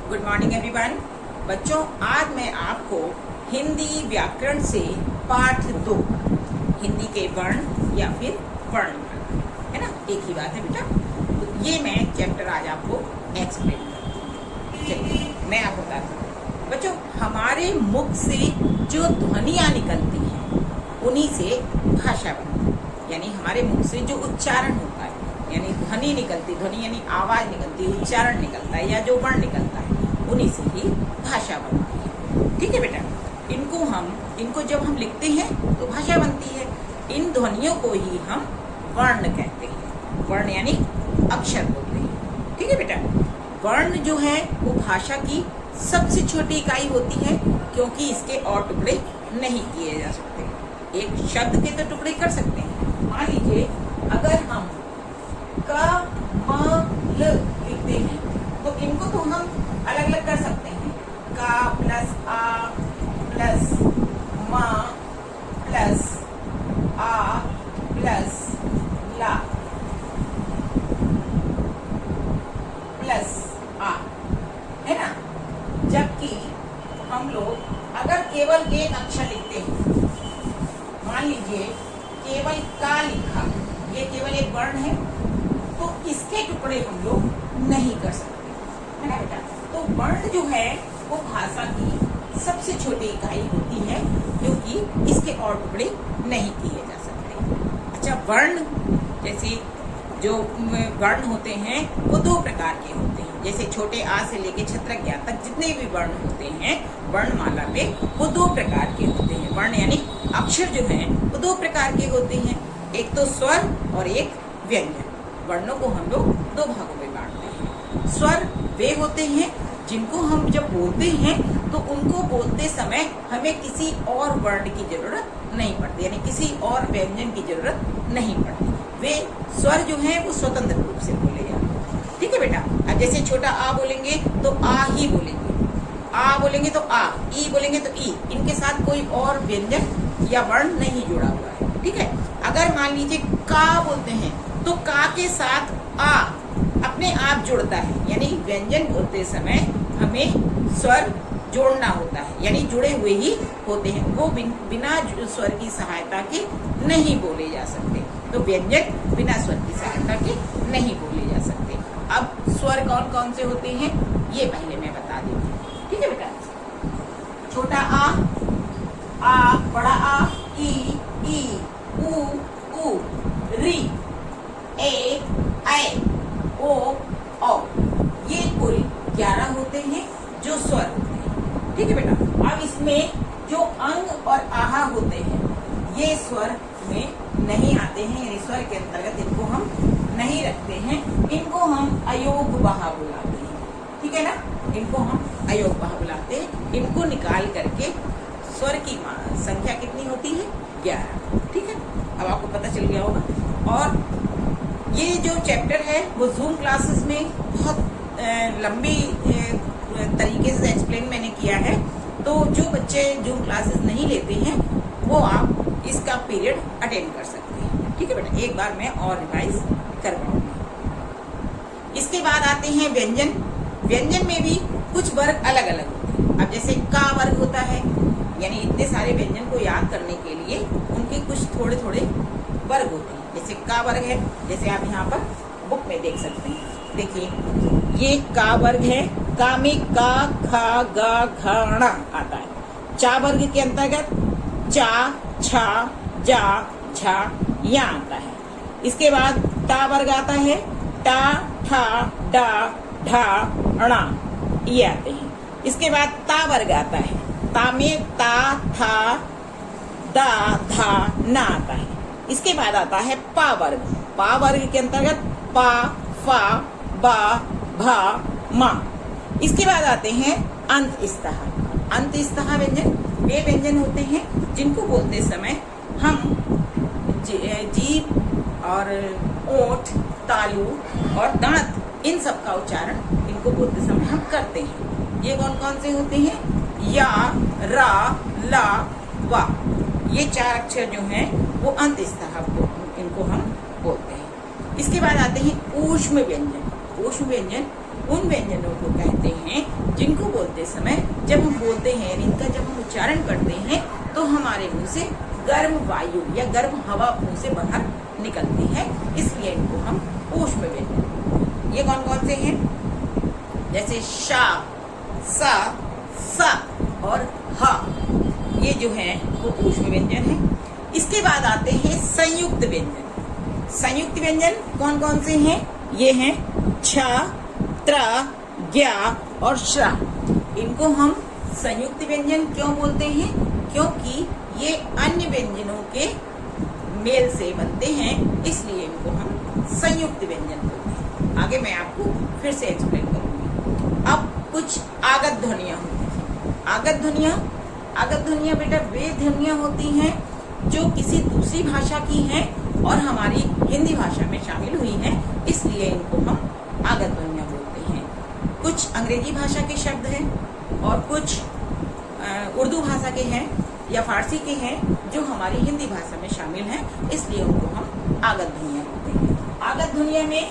Good morning everyone. बच्चों, आज मैं आपको हिंदी व्याकरण से पाठ 2 हिंदी के वर्ण या फिर वर्णमाला, है ना, एक ही बात है बेटा। तो ये मैं चैप्टर आज आपको एक्सप्लेन करती हूँ। चलिए मैं आपको बताती हूँ। बच्चों, हमारे मुख से जो ध्वनियाँ निकलती हैं उन्हीं से भाषा बनती है। यानी हमारे मुख से जो उच्चारण होता है, यानी ध्वनि निकलती, ध्वनि यानी आवाज निकलती, उच्चारण निकलता है या जो वर्ण निकलता है उन्हीं से ही भाषा बनती है। ठीक है बेटा। इनको जब हम लिखते हैं तो भाषा बनती है। इन ध्वनियों को ही हम वर्ण कहते हैं। वर्ण यानी अक्षर बोलते हैं। ठीक है बेटा। वर्ण जो है वो भाषा की सबसे छोटी इकाई होती है, क्योंकि इसके और टुकड़े नहीं किए जा सकते। एक शब्द के तो टुकड़े कर सकते हैं। मान लीजिए अगर हम क म ल लिखते हैं तो इनको तो हम अलग अलग कर सकते हैं। का प्लस आ प्लस म प्लस आ प्लस ला प्लस आ, है ना। जबकि हम लोग अगर केवल एक अक्षर लिखते हैं, मान लीजिए केवल का लिखा, ये केवल एक वर्ण है, तो इसके टुकड़े हम लोग नहीं कर सकते, है ना बेटा। तो वर्ण जो है वो भाषा की सबसे छोटी इकाई होती है, क्योंकि इसके और टुकड़े नहीं किए जा सकते। अच्छा, वर्ण जैसे जो वर्ण होते हैं वो 2 प्रकार के होते हैं। जैसे छोटे आ से लेके छत्रक ज्ञा तक जितने भी वर्ण होते हैं वर्णमाला में, वो 2 प्रकार के होते हैं। वर्ण यानी अक्षर जो हैं वो 2 प्रकार के होते हैं। एक तो स्वर और एक व्यंजन। वर्णों को हम लोग 2 भागों में बांटते हैं। स्वर वे होते हैं जिनको हम जब बोलते हैं तो उनको बोलते समय हमें किसी और वर्ण की जरूरत नहीं पड़ती, यानी किसी और व्यंजन की जरूरत नहीं पड़ती। वे स्वर जो हैं वो स्वतंत्र रूप से बोले जाते हैं। ठीक है बेटा। अब जैसे छोटा आ बोलेंगे तो आ ही बोलेंगे, आ बोलेंगे तो आ, ई बोलेंगे तो ई। इनके साथ कोई और व्यंजन या वर्ण नहीं जुड़ा हुआ है। ठीक है। अगर मान लीजिए का बोलते हैं तो का के साथ आ अपने आप जुड़ता है, यानी व्यंजन बोलते समय हमें स्वर जोड़ना होता है, यानी जुड़े हुए ही होते हैं। वो बिना स्वर की सहायता के नहीं बोले जा सकते। तो व्यंजन बिना स्वर की सहायता के नहीं बोले जा सकते। अब स्वर कौन कौन से होते हैं ये पहले मैं बता देती हूँ। ठीक है बेटा। छोटा आ, बड़ा आ, ई, ऊ, री, ए, ऐ, ओ, औ। ये कुल 11 होते हैं जो स्वर होते हैं। ठीक है बेटा। अब इसमें जो अंग और आहा होते हैं ये स्वर में नहीं आते हैं, यानी स्वर के अंतर्गत इनको हम नहीं रखते हैं। इनको हम अयोग बाहा बुलाते हैं। ठीक है ना। इनको हम अयोग बाहा बुलाते हैं। इनको निकाल करके स्वर की संख्या कितनी होती है? 11। ठीक है। अब आपको पता चल गया होगा। और ये जो चैप्टर है वो जूम क्लासेस में बहुत लंबी तरीके से एक्सप्लेन मैंने किया है। तो जो बच्चे जूम क्लासेस नहीं लेते हैं वो आप इसका पीरियड अटेंड कर सकते हैं। ठीक है बेटा। एक बार मैं और रिवाइज करवाऊंगी। इसके बाद आते हैं व्यंजन। व्यंजन में भी कुछ वर्ग अलग अलग होते हैं। अब जैसे का वर्ग होता है, यानी इतने सारे व्यंजन को याद करने के लिए उनके कुछ थोड़े थोड़े वर्ग होते हैं। जैसे का वर्ग है, जैसे आप यहाँ पर बुक में देख सकते हैं। देखिए ये का वर्ग है। का में का, खा, गा, घा, णा आता है। चा वर्ग के अंतर्गत चा, छा, जा, झा, या आता है। इसके बाद टा वर्ग आता है। टा, ठा, डा, ढा, णा, ये आते हैं। इसके बाद ता वर्ग आता है। ता में ता, था, दा, धा, ना आता है। इसके बाद आता है पा वर्ग। पा वर्ग के अंतर्गत पा, फा, बा, भा, मा। इसके बाद आते हैं अंतस्तः। अंतस्तः व्यंजन वे व्यंजन होते हैं जिनको बोलते समय हम जीभ और ओठ, तालु और दांत, इन सब का उच्चारण इनको बोलते समय हम करते हैं। ये कौन कौन से होते हैं? या, रा, ला, वा। ये 4 अक्षर जो हैं वो अंतस्तः इनको हम बोलते हैं। इसके बाद आते हैं ऊष्म व्यंजन। ऊष्म व्यंजन उन व्यंजनों को कहते हैं समय जब हम बोलते हैं, इनका जब हम उच्चारण करते हैं तो हमारे मुंह से गर्म वायु या गर्म हवा मुंह से बाहर निकलती है, इसलिए इनको हम ऊष्म व्यंजन। ये कौन कौन से हैं? जैसे शा, सा, सा और हा, ये जो है वो ऊष्म व्यंजन है। इसके बाद आते हैं संयुक्त व्यंजन। संयुक्त व्यंजन कौन कौन से हैं? ये हैं छ, त्र, ज्ञ और श्रा। इनको हम संयुक्त व्यंजन क्यों बोलते हैं? क्योंकि ये अन्य व्यंजनों के मेल से बनते हैं, इसलिए इनको हम संयुक्त व्यंजन बोलते हैं। आगे मैं आपको फिर से एक्सप्लेन करूंगी। अब कुछ आगत ध्वनियां होती हैं। आगत ध्वनियां बेटा वे ध्वनियां होती हैं जो किसी दूसरी भाषा की हैं और हमारी हिंदी भाषा में शामिल हुई हैं, इसलिए इनको हम आगत ध्वनियां बोलते हैं। कुछ अंग्रेजी भाषा के शब्द हैं और कुछ उर्दू भाषा के हैं या फारसी के हैं जो हमारी हिंदी भाषा में शामिल हैं, इसलिए उनको हम आगत ध्वनियां बोलते हैं। आगत ध्वनिया में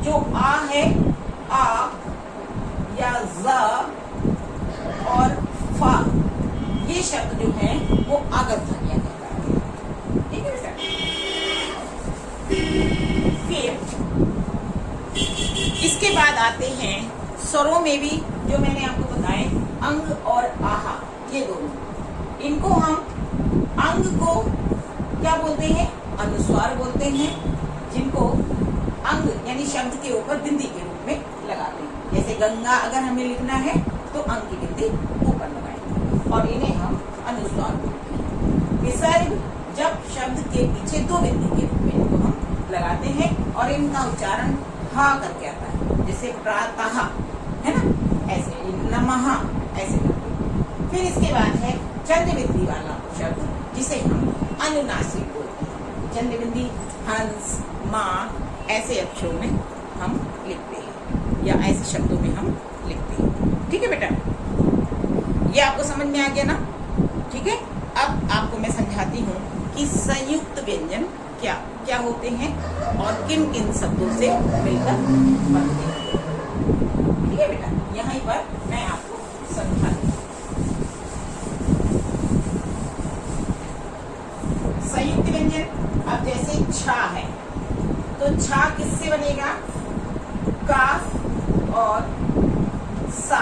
जो आ है, आ या ज और फा, ये शब्द जो है वो आगत ध्वनियां कहलाते हैं। ठीक है बेटा। फिर इसके बाद आते हैं स्वरों में भी, जो मैंने आपको बताए अंग और आहा, ये दोनों। इनको हम अंग को क्या बोलते हैं? अनुस्वार बोलते हैं, जिनको अंग यानी शब्द के ऊपर बिंदी के रूप में लगाते हैं। जैसे गंगा अगर हमें लिखना है तो अंग की बिंदी ऊपर लगाएंगे और इन्हें हम अनुस्वार बोलते हैं। विसर्ग जब शब्द के पीछे दो बिंदी के रूप में इनको हम लगाते हैं और इनका उच्चारण हा करके आता है, जैसे प्रातः है ना, ऐसे नमः ऐसे करते हैं। फिर इसके बाद है चंद्र बिंदी वाला शब्द, जिसे हम अनुनासिक बोलते हैं। चंद्र बिंदी हंस, माँ ऐसे अक्षरों में हम लिखते हैं या ऐसे शब्दों में हम लिखते हैं। ठीक है बेटा, ये आपको समझ में आ गया ना? ठीक है। अब आपको मैं समझाती हूँ कि संयुक्त व्यंजन क्या क्या होते हैं और किन किन शब्दों से मिलकर बनते हैं। ठीक है बेटा, यहाँ पर मैं आपको समझाती हूँ। संयुक्त व्यंजन अब जैसे छा है तो छा किससे बनेगा? का और सा,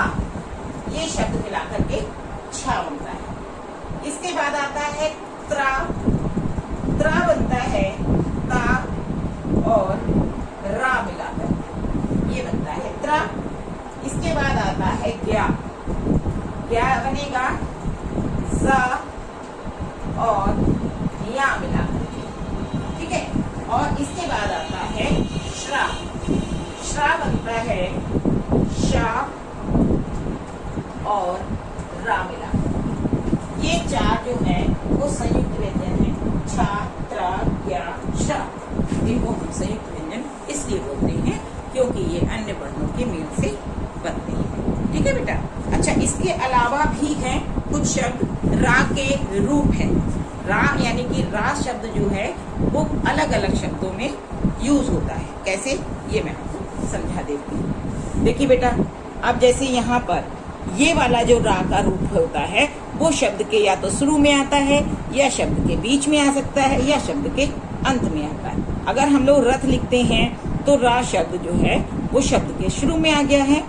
ये शब्द मिलाकर के छा बनता है। इसके बाद आता है त्रा, त्रा बनता है ता और रा मिलाकर, ये बनता है त्रा। इसके बाद आता है ज्ञा, ज्ञा बनेगा सा और या मिलाकर, ठीक है। और इसके बाद आता है श्रा, श्रा बनता है शा और रा मिलाकर। ये चार जो है वो संयुक्त व्यंजन है, छा, त्रा, ज्ञा, श्रा। इनको हम संयुक्त व्यंजन इसलिए बोलते हैं क्योंकि ये अन्य वर्णों के मेल से बनते हैं। ठीक है बेटा। अच्छा, इसके अलावा भी हैं कुछ शब्द रा के रूप हैं। रा यानी कि रा शब्द जो है वो अलग अलग शब्दों में यूज होता है। कैसे, ये मैं आपको समझा देती हूँ। देखिए बेटा, अब जैसे यहाँ पर ये वाला जो रा का रूप होता है वो शब्द के या तो शुरू में आता है या शब्द के बीच में आ सकता है या शब्द के अंत में आता है। अगर हम लोग रथ लिखते हैं तो रा शब्द जो है वो शब्द के शुरू में आ गया है।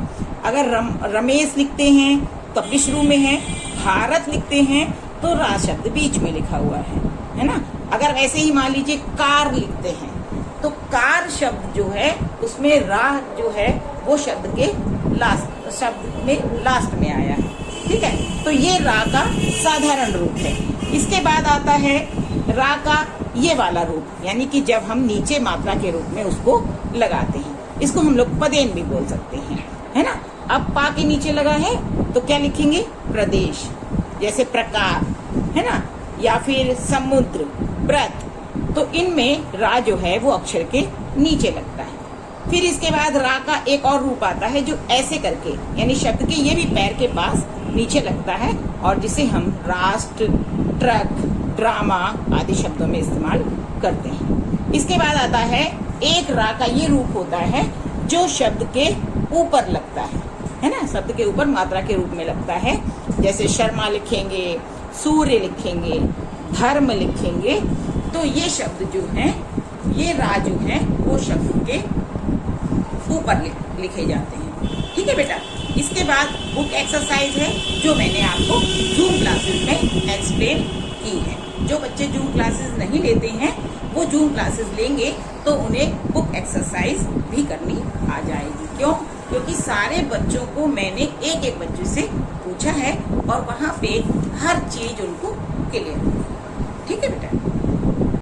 अगर रमेश लिखते हैं तब भी शुरू में है। भारत लिखते हैं तो रा शब्द बीच में लिखा हुआ है ना। अगर ऐसे ही मान लीजिए कार लिखते हैं तो कार शब्द जो है उसमें रा जो है वो शब्द के लास्ट में आया है। ठीक है, तो ये रा का साधारण रूप है। इसके बाद आता है रा का ये वाला रूप, यानी कि जब हम नीचे मात्रा के रूप में उसको लगाते हैं, इसको हम लोग पदेन भी बोल सकते हैं, है ना। अब पा के नीचे लगा है तो क्या लिखेंगे? प्रदेश, जैसे प्रकार, है ना, या फिर समुद्र, व्रत। तो इनमें रा जो है वो अक्षर के नीचे लगता है। फिर इसके बाद रा का एक और रूप आता है जो ऐसे करके, यानी शब्द के ये भी पैर के पास नीचे लगता है और जिसे हम राष्ट्र, ट्रक, ड्रामा आदि शब्दों में इस्तेमाल करते हैं। इसके बाद आता है एक रा का ये रूप होता है जो शब्द के ऊपर लगता है है ना, शब्द के ऊपर मात्रा के रूप में लगता है। जैसे शर्मा लिखेंगे, सूर्य लिखेंगे, धर्म लिखेंगे, तो ये शब्द जो हैं, ये रा जो है वो शब्द के ऊपर लिखे जाते हैं। ठीक है बेटा। इसके बाद बुक एक्सरसाइज है जो मैंने आपको जूम क्लासेस में एक्सप्लेन की है। जो बच्चे जूम क्लासेस नहीं लेते हैं वो जूम क्लासेस लेंगे तो उन्हें बुक एक्सरसाइज भी करनी आ जाएगी। क्यों? क्योंकि सारे बच्चों को मैंने एक एक बच्चे से पूछा है और वहाँ पे हर चीज उनको क्लियर है। ठीक है बेटा।